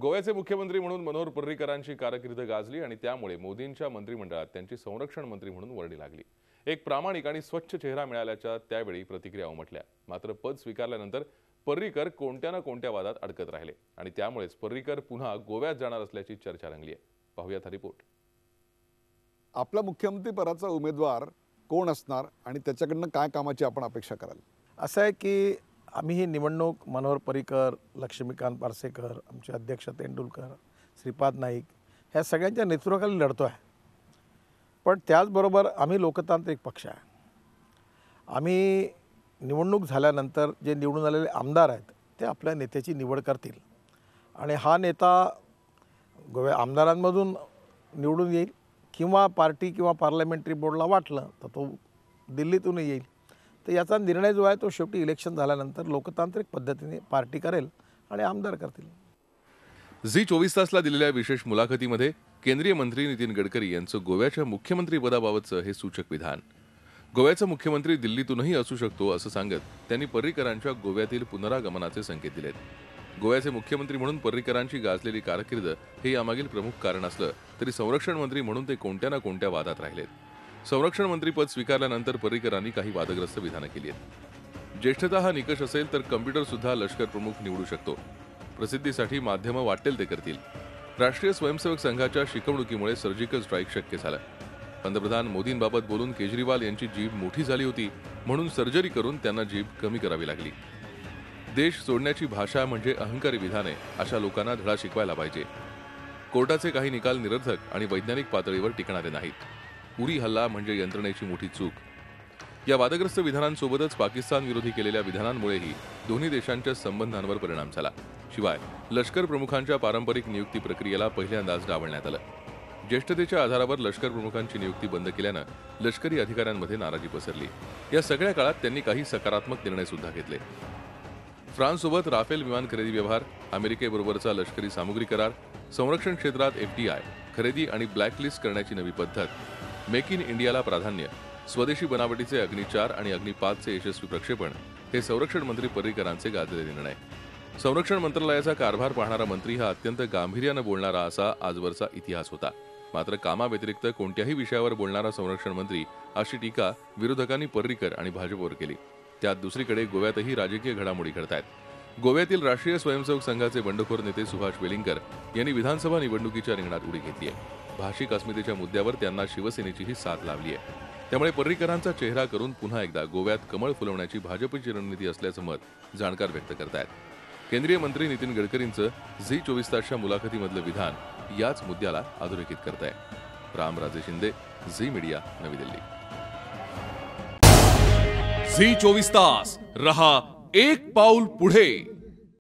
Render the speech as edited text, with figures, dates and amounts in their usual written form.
गोव्याचे मुख्यमंत्री म्हणून मनोहर पर्रीकरांची कारकीर्द गाजली आणि त्यामुळे मोदींच्या मंत्रिमंडळात त्यांची संरक्षण मंत्री म्हणून वर्णी लागली। एक प्रामाणिक आणि स्वच्छ चेहरा मिळाल्याच्या त्यावेळी प्रतिक्रिया उमटल्या। मात्र पद स्वीकारल्यानंतर पर्रीकर कोणत्या ना कोणत्या वादात अडकत राहिले आणि त्यामुळेच पर्रीकर पुन्हा गोव्यात जाणार असल्याची चर्चा रंगली आहे। पाहूयात हा रिपोर्ट। आपला मुख्यमंत्री पदाचा उमेदवार कोण असणार आणि त्याच्याकडनं काय कामाची आपण अपेक्षा कराल? असं आहे की आम्ही ही निवडणूक मनोहर पर्रीकर, लक्ष्मीकांत पार्सेकर, आमचे अध्यक्ष तेंडुलकर, श्रीपाद नाईक ह्या सगळ्यांच्या नेतृत्वाखाली लढतो आहे। पण त्याचबरोबर आम्ही लोकतांत्रिक पक्ष आहे। आम्ही निवडणूक झाल्यानंतर जे निवडून आलेले आमदार आहेत ते आपल्या नेत्याची निवड करतील आणि हा नेता गोव्या आमदारांमधून निवडून येईल किंवा पार्टी किंवा पार्लमेंटरी बोर्डला वाटलं तर तो दिल्लीतून येईल। तर याचा निर्णय जो आहे तो शेवटी इलेक्शन झाल्यानंतर लोकतांत्रिक पद्धतीने पार्टी करेल आणि आमदार करतील। झी 24 तासला दिलेल्या विशेष मुलाखतीमध्ये केंद्रीय मंत्री नितीन गडकरी यांचं गोव्याच्या मुख्यमंत्री पदाबाबतचं हे सूचक विधान। गोव्याचा मुख्यमंत्री दिल्लीतूनही असू शकतो असं सांगत त्यांनी पर्रीकरांच्या गोव्यातील पुनरागमनाचे संकेत दिलेत। गोव्याचे मुख्यमंत्री म्हणून पर्रीकरांची गाजलेली कारकीर्द हे यामागील प्रमुख कारण असलं तरी संरक्षण मंत्री म्हणून ते कोणत्या ना कोणत्या वादात राहिलेत। संरक्षण मंत्री पद स्वीकारल्यानंतर पर्रीकरांनी काही वादग्रस्त विधानं केली आहेत। ज्येष्ठता हा निकष असेल तर कॉम्प्युटर सुद्धा लष्कर प्रमुख निवडू शकतो। प्रसिद्धीसाठी माध्यमं वाटेल ते करतील। राष्ट्रीय स्वयंसेवक संघाच्या शिकवणुकीमुळे सर्जिकल स्ट्राईक शक्य झालं। पंतप्रधान मोदींबाबत बोलून केजरीवाल यांची जीभ मोठी झाली होती म्हणून सर्जरी करून त्यांना जीभ कमी करावी लागली। देश सोडण्याची भाषा म्हणजे अहंकारी विधाने अशा लोकांना धडा शिकवायला पाहिजे। कोर्टाचे काही निकाल निरर्थक आणि वैज्ञानिक पातळीवर टिकणारे नाहीत। उरी हल्ला म्हणजे यंत्रणेची मोठी चूक। या वादग्रस्त विधानांसोबतच पाकिस्तान विरोधी केलेल्या विधानांमुळेही दोन्ही देशांच्या संबंधांवर परिणाम झाला। शिवाय लष्कर प्रमुखांच्या पारंपरिक नियुक्ती प्रक्रियेला पहिल्यांदाच डावलण्यात आलं। ज्येष्ठतेच्या आधारावर लष्कर प्रमुखांची नियुक्ती बंद केल्यानं लष्करी अधिकाऱ्यांमध्ये नाराजी पसरली। या सगळ्या काळात त्यांनी काही सकारात्मक निर्णय सुद्धा घेतले। फ्रान्ससोबत राफेल विमान खरेदी व्यवहार, अमेरिकेबरोबरचा लष्करी सामुग्री करार, संरक्षण क्षेत्रात FDI खरेदी आणि ब्लॅकलिस्ट करण्याची नवी पद्धत, मेक इन इंडियाला प्राधान्य, स्वदेशी बनावटीचे अग्नि 4 आणि अग्नि 5चे यशस्वी प्रक्षेपण हे संरक्षण मंत्री पर्रीकरांचे गाजलेले निर्णय। संरक्षण मंत्रालयाचा कारभार पाहणारा मंत्री हा अत्यंत गांभीर्यानं बोलणारा असा आजवरचा इतिहास होता। मात्र कामाव्यतिरिक्त कोणत्याही विषयावर बोलणारा संरक्षण मंत्री अशी टीका विरोधकांनी पर्रीकर आणि भाजपवर केली। त्यात दुसरीकडे गोव्यातही राजकीय घडामोडी घडतायत। गोव्यातील राष्ट्रीय स्वयंसेवक संघाचे बंडखोर नेते सुभाष वेलिंगकर यांनी विधानसभा निवडणुकीच्या रिंगणात उडी घेतली आहे। भाषिक अस्मितेच्या मुद्द्यावर त्यांना शिवसेनेचीही साथ लाभली आहे। त्यामुळे पर्रीकरांचा चेहरा करून पुन्हा एकदा गोव्यात कमळ फुलवण्याची भाजपची रणनीती असल्याचं मत जाणकार व्यक्त करतायत। केंद्रीय मंत्री नितीन गडकरींचं झी 24 तासच्या मुलाखतीमधलं विधान याच मुद्द्याला अधोरेखित करतंय। रामराजे शिंदे, झी मीडिया, नवी दिल्ली। झी 24 तास रहा एक पाऊल पुढे।